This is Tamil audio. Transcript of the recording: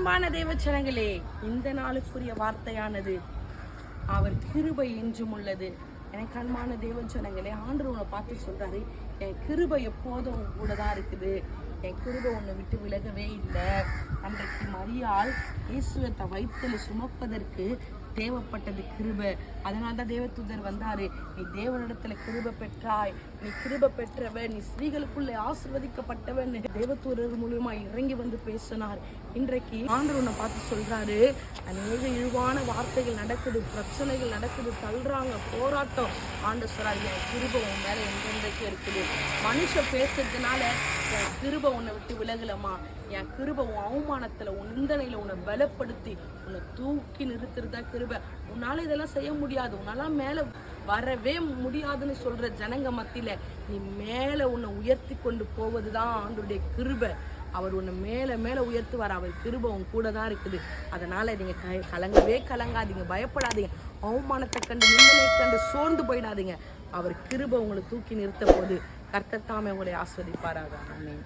அன்பான தேவச்சனங்களே, இந்த நாளுக்குரிய வார்த்தையானது அவர் கிருபை என்றும் உள்ளது. எனக்கு அன்பான தேவச்சனங்களே, ஆண்டவர் உன்னை பார்த்து சொல்றாரு, என் கிருபை எப்போதும் கூட தான் இருக்குது, என் கிருபை உன்னை விட்டு விலகவே இல்லை. அன்றைக்கு மரியாள் இயேசுவை வயிற்றில் சுமப்பதற்கு தேவைப்பட்டது கிருபை. அதனால தான் தேவதூதர் வந்தாரு, நீ தேவனிடத்துல கிருபை பெற்றாய், நீ கிருபை பெற்றவன், நீ ஸ்திரீகளுக்குள்ளே ஆசீர்வதிக்கப்பட்டவன் தேவதூதர் மூலியமா இறங்கி வந்து பேசினார். இன்றைக்கு ஆண்டவர் உன்னை பார்த்து சொல்றாரு, அநேக இழிவான வார்த்தைகள் நடக்குது, பிரச்சனைகள் நடக்குது, தள்ளுறாங்க, போராட்டம். ஆண்டவர் சொல்றாரு, என் கிருபை உன் மேல எந்தெந்தைக்கும் இருக்குது. மனுஷன் பேசுறதுனால என் கிருபை உன்னை விட்டு விலகலமா, என் கிருபை உன் அவமானத்துல உன் நிந்தனையில உன்னை பலப்படுத்தி உன்னை தூக்கி நிறுத்துறதா கிருபை. உன்னால இதெல்லாம் செய்ய முடியாது, உன்னால மேல வரவே முடியாதுன்னு சொல்ற ஜனங்க மத்தியில நீ மேல உன்னை உயர்த்தி கொண்டு போவதுதான் ஆண்டவருடைய கிருபை. அவர் உன்னை மேல மேல உயர்த்துவார். அவர் கிருபை உன் கூட தான் இருக்குது. அதனால நீங்க கலங்கவே கலங்காதீங்க, பயப்படாதீங்க, அவமானத்தை கண்டு நிந்தனை கண்டு சோர்ந்து போயிடாதீங்க. அவர் கிருபை உங்களை தூக்கி நிறுத்த போது கர்த்தர் தாமே உங்களை ஆஸ்வதிப்பாராக. ஆமென்.